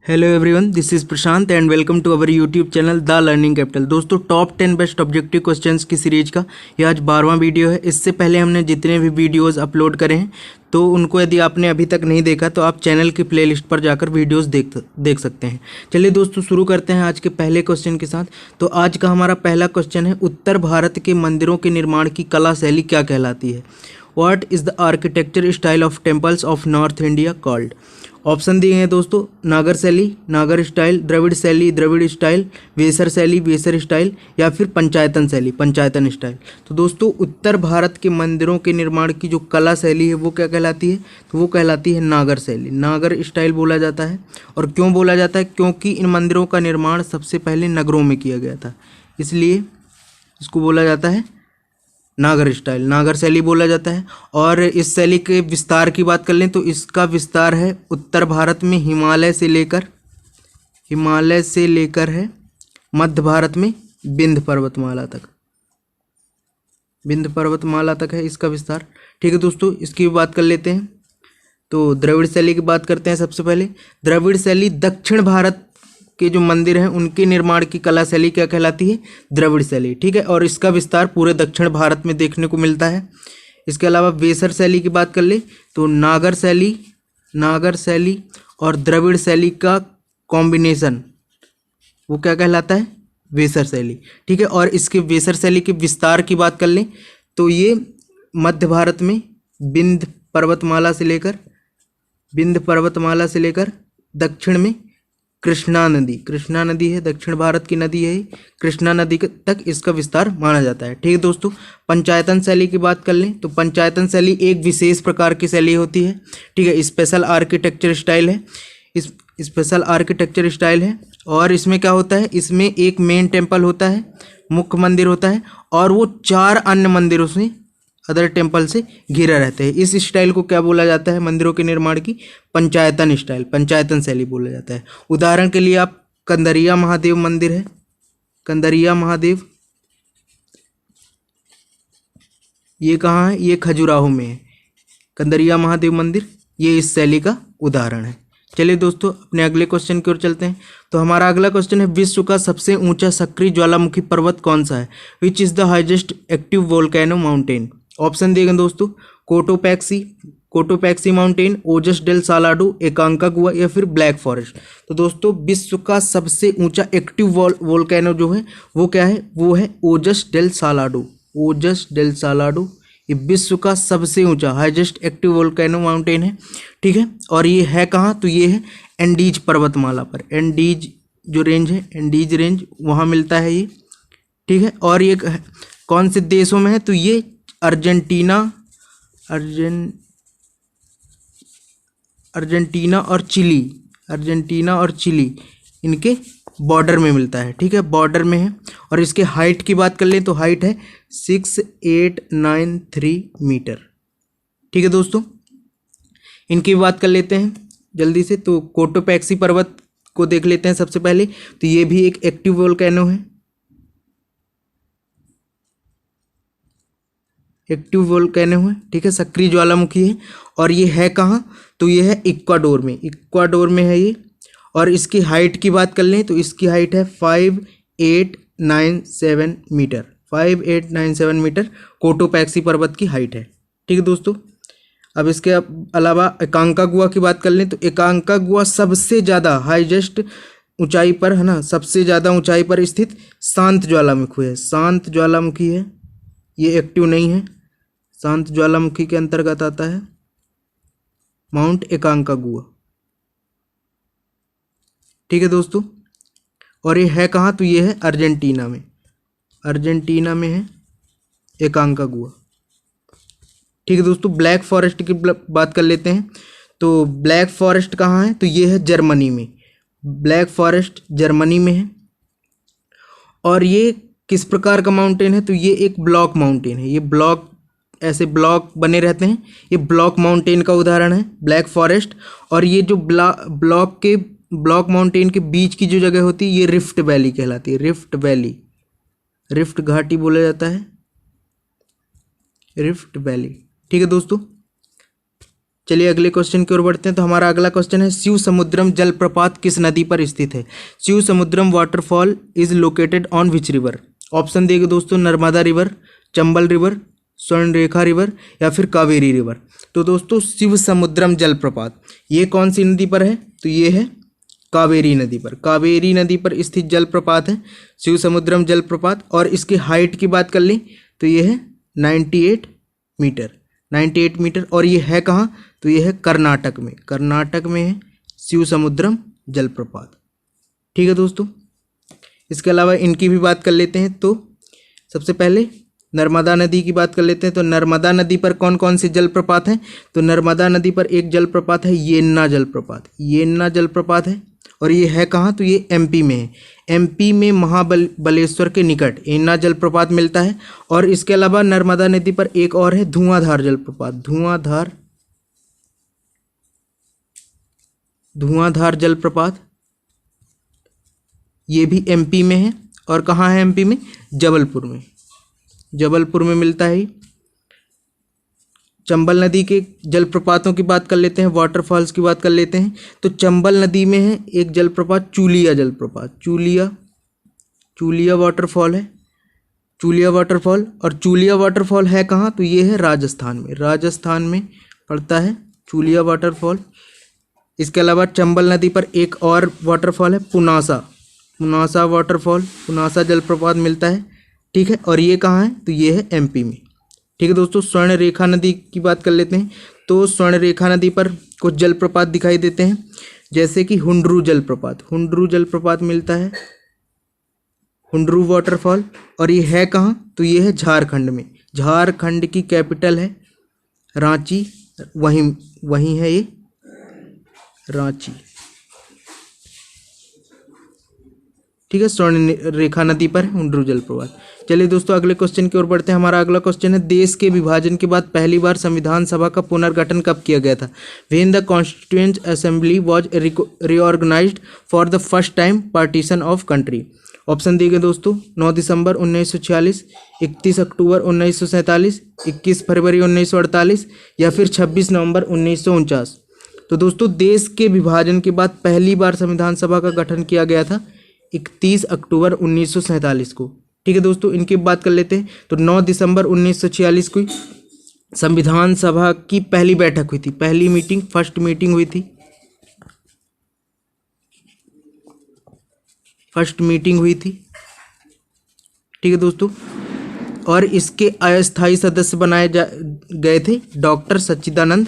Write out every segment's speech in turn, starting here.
Hello everyone, this is Prashant and welcome to our YouTube channel the learning capital. दोस्तों, top 10 best objective questions की series का ये आज 12वां video है। इससे पहले हमने जितने भी वीडियोस अपलोड करे हैं तो उनको यदि आपने अभी तक नहीं देखा तो आप चैनल की प्लेलिस्ट पर जाकर वीडियोस देख सकते हैं। चलिए दोस्तों, शुरू करते हैं आज के पहले क्वेश्चन के साथ। तो आज का हमारा पहला क्वेश्चन है, उत्तर भारत के मंदिरों के निर्माण की कला शैली क्या कहलाती है? What is the architecture style of temples of north India called? Option दिए हैं दोस्तों, नागर शैली, नागर स्टाइल, द्रविड़ शैली, द्रविड़ स्टाइल, वेसर शैली, वेसर स्टाइल, या फिर पंचायतन शैली, पंचायतन स्टाइल। तो दोस्तों, उत्तर भारत के मंदिरों के निर्माण की जो कला शैली है वो क्या कहलाती है? तो वो कहलाती है नागर शैली, नागर स्टाइल बोला जाता है। और क्यों बोला जाता है? क्योंकि इन मंदिरों का निर्माण सबसे पहले नगरों में किया गया था, इसलिए इसको बोला जाता है नागर स्टाइल, नागर शैली बोला जाता है। और इस शैली के विस्तार की बात कर लें तो इसका विस्तार है उत्तर भारत में हिमालय से लेकर है मध्य भारत में विंध्य पर्वतमाला तक, विंध्य पर्वतमाला तक है इसका विस्तार। ठीक है दोस्तों, इसकी भी बात कर लेते हैं। तो द्रविड़ शैली की बात करते हैं। सबसे पहले द्रविड़ शैली दक्षिण भारत के जो मंदिर हैं उनके निर्माण की कला शैली क्या कहलाती है? द्रविड़ शैली। ठीक है, और इसका विस्तार पूरे दक्षिण भारत में देखने को मिलता है। इसके अलावा वेसर शैली की बात कर ले तो नागर शैली और द्रविड़ शैली का कॉम्बिनेशन वो क्या कहलाता है? वेसर शैली। ठीक है, और इसके वेसर शैली के विस्तार की बात कर लें तो ये मध्य भारत में विंध्य पर्वतमाला से लेकर दक्षिण में कृष्णा नदी है, दक्षिण भारत की नदी है, कृष्णा नदी तक इसका विस्तार माना जाता है। ठीक है दोस्तों, पंचायतन शैली की बात कर लें तो पंचायतन शैली एक विशेष प्रकार की शैली होती है। ठीक है, स्पेशल आर्किटेक्चर स्टाइल है। और इसमें क्या होता है? इसमें एक मेन टेम्पल होता है, मुख्य मंदिर होता है, और वो 4 अन्य मंदिरों से, अदर टेम्पल से घिरा रहते हैं। इस स्टाइल को क्या बोला जाता है? मंदिरों के निर्माण की पंचायतन स्टाइल, पंचायतन शैली बोला जाता है। उदाहरण के लिए आप कंदरिया महादेव मंदिर है, कंदरिया महादेव, ये कहाँ है? ये खजुराहो में है, कंदरिया महादेव मंदिर, ये इस शैली का उदाहरण है। चलिए दोस्तों, अपने अगले क्वेश्चन की ओर चलते हैं। तो हमारा अगला क्वेश्चन है, विश्व का सबसे ऊंचा सक्रिय ज्वालामुखी पर्वत कौन सा है? Which is the highest active volcano mountain? Option दिए गए दोस्तों, कोटोपैक्सी माउंटेन, ओजस डेल सालाडो, एकांकागुआ, या फिर ब्लैक फॉरेस्ट। तो दोस्तों, विश्व का सबसे ऊंचा एक्टिव वोल्केनो जो है वो क्या है? वो है ओजस डेल सालाडो। ये विश्व का सबसे ऊंचा हाईएस्ट एक्टिव वोल्केनो माउंटेन है। ठीक है, और ये है कहाँ? तो ये है एंडीज पर्वतमाला पर, एंडीज जो रेंज है, एंडीज रेंज, वहाँ मिलता है ये। ठीक है, और ये कौन से देशों में है? तो ये अर्जेंटीना और चिली इनके बॉर्डर में मिलता है। ठीक है, बॉर्डर में है। और इसके हाइट की बात कर लें तो हाइट है 6893 मीटर। ठीक है दोस्तों, इनकी बात कर लेते हैं जल्दी से। तो कोटोपैक्सी पर्वत को देख लेते हैं सबसे पहले। तो ये भी एक एक्टिव वोल्केनो है, ठीक है, सक्रिय ज्वालामुखी है। और ये है कहाँ? तो ये है इक्वाडोर में है ये। और इसकी हाइट की बात कर लें तो इसकी हाइट है 5897 मीटर, कोटोपैक्सी पर्वत की हाइट है। ठीक है दोस्तों, अब इसके अलावा एकांकागुआ की बात कर लें तो एकांकागुआ सबसे ज़्यादा हाईएस्ट ऊंचाई पर है ना, सबसे ज़्यादा ऊंचाई पर स्थित शांत ज्वालामुखी है, ये एक्टिव नहीं है। शांत ज्वालामुखी के अंतर्गत आता है माउंट एकांकागुआ। ठीक है दोस्तों, और ये है कहाँ? तो ये है अर्जेंटीना में है एकांकागुआ। ठीक है दोस्तों, ब्लैक फॉरेस्ट की बात कर लेते हैं। तो ब्लैक फॉरेस्ट कहाँ है? तो ये है जर्मनी में, ब्लैक फॉरेस्ट जर्मनी में है। और ये किस प्रकार का माउंटेन है? तो ये एक ब्लॉक माउंटेन है, ये ब्लॉक, ऐसे ब्लॉक बने रहते हैं, ये ब्लॉक माउंटेन का उदाहरण है ब्लैक फॉरेस्ट। और ये जो ब्लॉक माउंटेन के बीच की जो जगह होती है ये रिफ्ट वैली कहलाती है, रिफ्ट घाटी बोला जाता है, रिफ्ट वैली। ठीक है दोस्तों, चलिए अगले क्वेश्चन की ओर बढ़ते हैं। तो हमारा अगला क्वेश्चन है, शिव समुद्रम जलप्रपात किस नदी पर स्थित है? Shiva Samudram waterfall is located on which river? Option दिए गए दोस्तों, Narmada river, Chambal river, Swarnarekha river या फिर कावेरी रिवर। तो दोस्तों शिव समुद्रम जलप्रपात ये कौन सी नदी पर है? तो ये है कावेरी नदी पर। कावेरी नदी पर स्थित जलप्रपात है शिव समुद्रम जलप्रपात। और इसकी हाइट की बात कर लें तो ये है 98 मीटर, 98 मीटर। और ये है कहाँ? तो ये है कर्नाटक में, कर्नाटक में है शिव समुद्रम जलप्रपात। ठीक है दोस्तों, इसके अलावा इनकी भी बात कर लेते हैं। तो सबसे पहले नर्मदा नदी की बात कर लेते हैं। तो नर्मदा नदी पर कौन कौन से जलप्रपात हैं? तो नर्मदा नदी पर एक जलप्रपात है येन्ना जलप्रपात, येन्ना जलप्रपात है। और ये है कहाँ? तो ये एमपी में है, एमपी में महाबलेश्वर के निकट येन्ना जलप्रपात मिलता है। और इसके अलावा नर्मदा नदी पर एक और है धुआंधार जलप्रपात, धुआंधार जलप्रपात, ये भी एमपी में है। और कहाँ है एमपी में? जबलपुर में, जबलपुर में मिलता है। चंबल नदी के जलप्रपातों की बात कर लेते हैं, वाटरफॉल्स की बात कर लेते हैं। तो चंबल नदी में है एक जलप्रपात चूलिया जलप्रपात, चूलिया वाटरफॉल है, चूलिया वाटरफॉल। और चूलिया वाटरफॉल है कहाँ? तो ये है राजस्थान में, राजस्थान में पड़ता है चूलिया वाटरफॉल। इसके अलावा चंबल नदी पर एक और वाटरफॉल है पुनासा वाटरफॉल, पुनासा जलप्रपात मिलता है। ठीक है, और ये कहाँ है? तो ये है एमपी में। ठीक है दोस्तों, स्वर्णरेखा नदी की बात कर लेते हैं। तो स्वर्णरेखा नदी पर कुछ जलप्रपात दिखाई देते हैं, जैसे कि हुंड्रू जलप्रपात मिलता है, हुंड्रू वाटरफॉल। और ये है कहाँ? तो ये है झारखंड में, झारखंड की कैपिटल है रांची, वहीं है ये रांची। ठीक है, स्वर्ण रेखा नदी पर हुंड्रू जलप्रपात। चलिए दोस्तों अगले क्वेश्चन की ओर बढ़ते हैं। हमारा अगला क्वेश्चन है, देश के विभाजन के बाद पहली बार संविधान सभा का पुनर्गठन कब किया गया था? When the constituent assembly was reorganised for the first time partition of country. Option दिए गए दोस्तों, 9 दिसंबर 1946, 31 अक्टूबर 1947, 21 फरवरी 1948 या फिर 26 नवंबर 1949। तो दोस्तों देश के विभाजन के बाद पहली बार संविधान सभा का गठन किया गया था 31 अक्टूबर 1947 को। ठीक है दोस्तों, इनकी बात कर लेते हैं। तो 9 दिसंबर 1946 को संविधान सभा की पहली बैठक हुई थी, पहली मीटिंग, फर्स्ट मीटिंग हुई थी, फर्स्ट मीटिंग हुई थी। ठीक है दोस्तों, और इसके अस्थायी सदस्य बनाए गए थे डॉक्टर सच्चिदानंद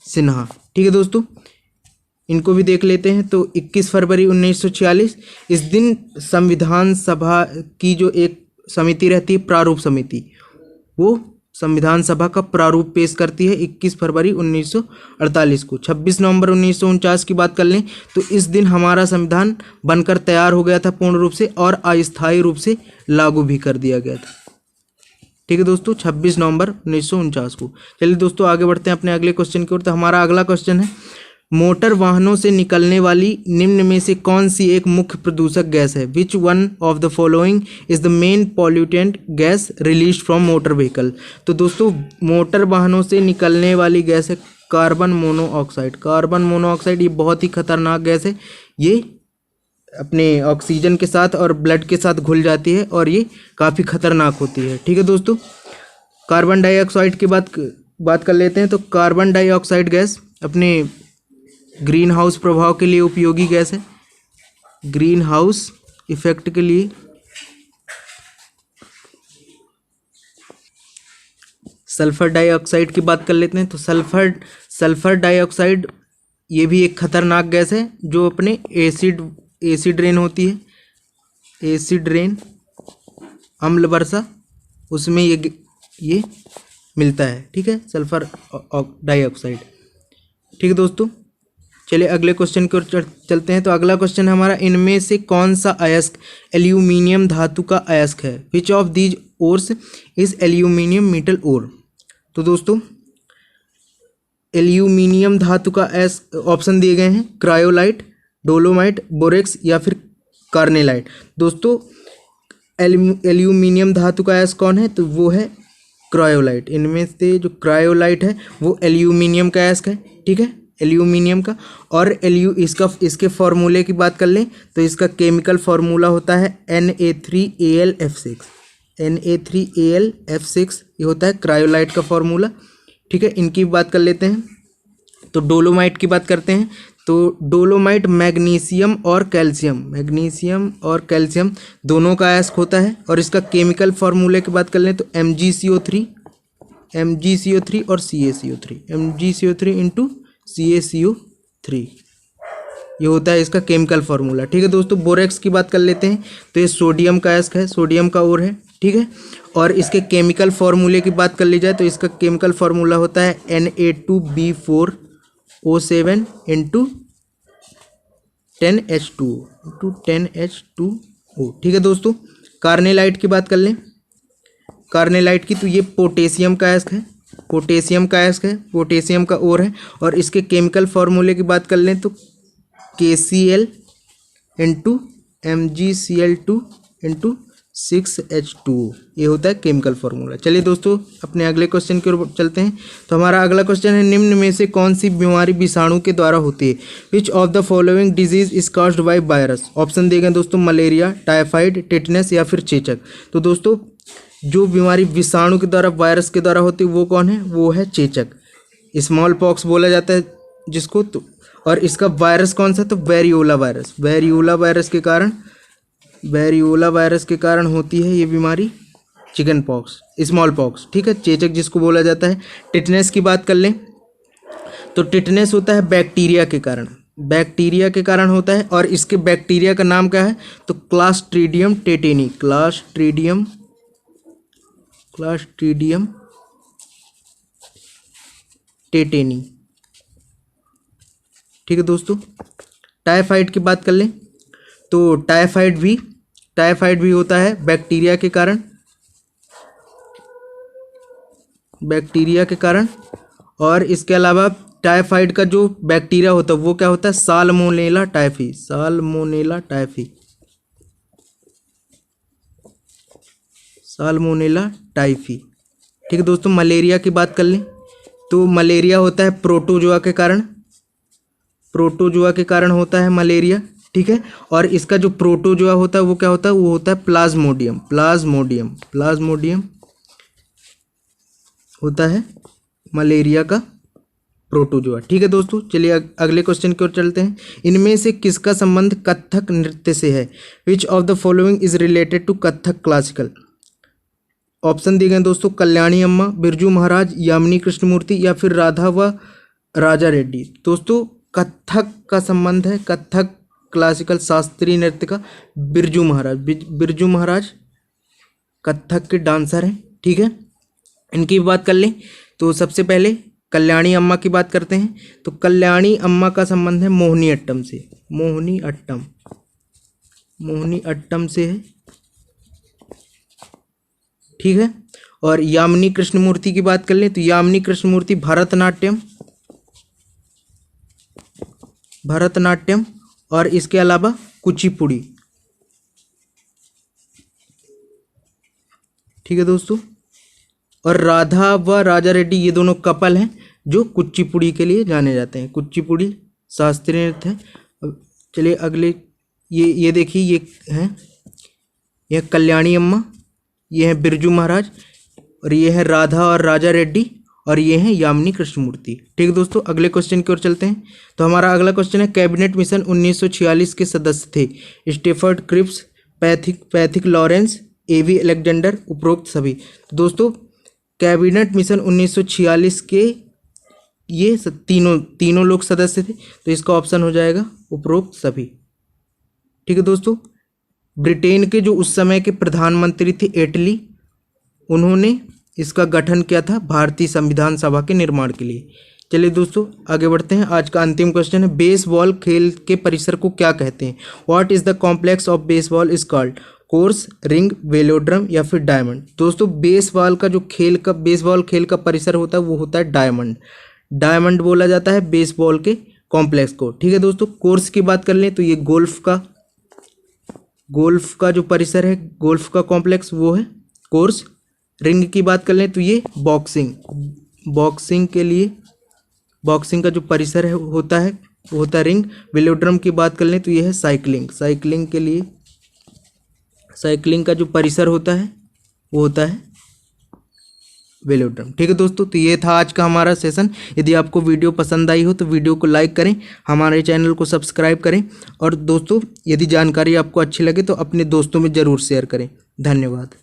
सिन्हा। ठीक है दोस्तों, इनको भी देख लेते हैं। तो 21 फरवरी 1946 इस दिन संविधान सभा की जो एक समिति रहती है, प्रारूप समिति, वो संविधान सभा का प्रारूप पेश करती है 21 फरवरी 1948 को। 26 नवंबर 1949 की बात कर लें तो इस दिन हमारा संविधान बनकर तैयार हो गया था पूर्ण रूप से, और अस्थायी रूप से लागू भी कर दिया गया था। ठीक है दोस्तों, 26 नवंबर 1949 को। चलिए दोस्तों आगे बढ़ते हैं अपने अगले क्वेश्चन की ओर। तो हमारा अगला क्वेश्चन है, मोटर वाहनों से निकलने वाली निम्न में से कौन सी एक मुख्य प्रदूषक गैस है? Which one of the following is the main pollutant gas release from motor vehicle? तो दोस्तों मोटर वाहनों से निकलने वाली गैस है कार्बन मोनोऑक्साइड। कार्बन मोनोऑक्साइड ये बहुत ही खतरनाक गैस है, ये अपने ऑक्सीजन के साथ और ब्लड के साथ घुल जाती है और ये काफ़ी खतरनाक होती है। ठीक है दोस्तों, कार्बन डाइऑक्साइड की बात कर लेते हैं। तो कार्बन डाइऑक्साइड गैस अपने ग्रीन हाउस प्रभाव के लिए उपयोगी गैस है, ग्रीन हाउस इफेक्ट के लिए। सल्फर डाइऑक्साइड की बात कर लेते हैं। तो सल्फर डाइऑक्साइड ये भी एक खतरनाक गैस है, जो अपने एसिड रेन होती है, एसिड रेन, अम्ल वर्षा, उसमें ये मिलता है। ठीक है, सल्फर डाइऑक्साइड। ठीक है दोस्तों, चलिए अगले क्वेश्चन की ओर चलते हैं। तो अगला क्वेश्चन हमारा, इनमें से कौन सा अयस्क एल्यूमिनियम धातु का अयस्क है? Which of these ores is aluminium metal ore? तो दोस्तों एल्यूमिनियम धातु का अयस्क ऑप्शन दिए गए हैं, क्रायोलाइट, डोलोमाइट, बोरेक्स या फिर कार्नेलाइट। दोस्तों एल्यूमिनियम धातु का अयस्क कौन है? तो वो है क्रायोलाइट। इनमें से जो क्रायोलाइट है वो एल्यूमिनियम का अयस्क है, ठीक है, एल्यूमिनियम का। और इसके फॉर्मूले की बात कर लें तो इसका केमिकल फार्मूला होता है Na3Al F6। Na3Al F6 ये होता है क्रायोलाइट का फार्मूला, ठीक है। इनकी बात कर लेते हैं। तो डोलोमाइट की बात करते हैं। तो डोलोमाइट मैग्नीशियम और कैल्शियम दोनों का अयस्क होता है। और इसका केमिकल फार्मूले की बात कर लें तो MgCO3 और MgCO3 इंटू CaCO3 ये होता है इसका केमिकल फार्मूला, ठीक है दोस्तों। बोरेक्स की बात कर लेते हैं। तो ये सोडियम का अयस्क है, सोडियम का ओर है, ठीक है। और इसके केमिकल फार्मूले की बात कर ली जाए तो इसका केमिकल फार्मूला होता है Na2B4O7 इंटू 10H2O, ठीक है दोस्तों। कार्नेलाइट की बात कर लें। कार्नेलाइट की तो ये पोटेशियम का अयस्क है, पोटेशियम का ओर है। और इसके केमिकल फार्मूले की बात कर लें तो KCl into MgCl2 into 6H2O ये होता है केमिकल फार्मूला। चलिए दोस्तों अपने अगले क्वेश्चन की ओर चलते हैं। तो हमारा अगला क्वेश्चन है, निम्न में से कौन सी बीमारी विषाणु के द्वारा होती है? Which of the following disease is caused by virus? Option दिए गए दोस्तों, मलेरिया, टाइफाइड, टिटनेस या फिर चेचक। तो दोस्तों जो बीमारी विषाणु के द्वारा, वायरस के द्वारा होती है वो कौन है? वो है चेचक, स्मॉल पॉक्स बोला जाता है जिसको। तो और इसका वायरस कौन सा? तो वेरियोला वायरस के कारण होती है ये बीमारी, चिकन पॉक्स, स्मॉल पॉक्स, ठीक है, चेचक जिसको बोला जाता है। टिटनेस की बात कर लें तो टिटनेस होता है बैक्टीरिया के कारण होता है। और इसके बैक्टीरिया का नाम क्या है? तो क्लास्ट्रीडियम टेटेनी, ठीक है दोस्तों। टाइफाइड की बात कर लें तो टाइफाइड भी होता है बैक्टीरिया के कारण। और इसके अलावा टाइफाइड का जो बैक्टीरिया होता है वो क्या होता है? साल्मोनेला टाइफी, ठीक है दोस्तों। मलेरिया की बात कर लें तो मलेरिया होता है प्रोटोजोआ के कारण होता है मलेरिया, ठीक है। और इसका जो प्रोटोजोआ होता है वो क्या होता है? वो होता है प्लाज्मोडियम होता है मलेरिया का प्रोटोजोआ, ठीक है दोस्तों। चलिए अगले क्वेश्चन की ओर चलते हैं। इनमें से किसका संबंध कथक नृत्य से है? Which of the following is related to Kathak classical? Option दिए गए दोस्तों, कल्याणी अम्मा, बिरजू महाराज, यामिनी कृष्णमूर्ति या फिर राधा व राजा रेड्डी। दोस्तों कथक का संबंध है, कथक क्लासिकल शास्त्रीय नृत्य का, बिरजू महाराज कथक के डांसर हैं, ठीक है। इनकी बात कर लें तो सबसे पहले कल्याणी अम्मा की बात करते हैं। तो कल्याणी अम्मा का संबंध है मोहिनी अट्टम से है, ठीक है। और यामिनी कृष्णमूर्ति की बात कर लें तो यामिनी कृष्णमूर्ति भरतनाट्यम और इसके अलावा कुचिपुड़ी, ठीक है दोस्तों। और राधा व राजा रेड्डी ये दोनों कपल हैं जो कुचिपुड़ी के लिए जाने जाते हैं, कुचिपुड़ी शास्त्रीय नृत्य है। चलिए अगले, ये देखिए, ये है, यह कल्याणी अम्मा, ये है बिरजू महाराज, और ये है राधा और राजा रेड्डी, और ये हैं यामिनी कृष्णमूर्ति, ठीक है दोस्तों। अगले क्वेश्चन की ओर चलते हैं। तो हमारा अगला क्वेश्चन है, कैबिनेट मिशन 1946 के सदस्य थे? स्टेफर्ड क्रिप्स, पैथिक लॉरेंस, एवी अलेक्जेंडर, उपरोक्त सभी। दोस्तों कैबिनेट मिशन 1946 के ये तीनों लोग सदस्य थे, तो इसका ऑप्शन हो जाएगा उपरोक्त सभी, ठीक है दोस्तों। ब्रिटेन के जो उस समय के प्रधानमंत्री थे एटली, उन्होंने इसका गठन किया था भारतीय संविधान सभा के निर्माण के लिए। चलिए दोस्तों आगे बढ़ते हैं। आज का अंतिम क्वेश्चन है, बेसबॉल खेल के परिसर को क्या कहते हैं? What is the complex of baseball is called? Course, ring, velodrome या फिर डायमंड। दोस्तों बेसबॉल खेल का परिसर होता है वो होता है डायमंड बोला जाता है बेसबॉल के कॉम्प्लेक्स को, ठीक है दोस्तों। कोर्स की बात कर लें तो ये गोल्फ का जो परिसर है, गोल्फ का कॉम्प्लेक्स वो है कोर्स। रिंग की बात कर लें तो ये बॉक्सिंग, बॉक्सिंग के लिए बॉक्सिंग का जो परिसर है होता है वो होता है रिंग। वेलोड्रम की बात कर लें तो ये है साइकिलिंग, साइकिलिंग के लिए साइकिलिंग का जो परिसर होता है वो होता है वेलोड्रम। ठीक है दोस्तों, तो ये था आज का हमारा सेशन। यदि आपको वीडियो पसंद आई हो तो वीडियो को लाइक करें, हमारे चैनल को सब्सक्राइब करें, और दोस्तों यदि जानकारी आपको अच्छी लगे तो अपने दोस्तों में ज़रूर शेयर करें। धन्यवाद।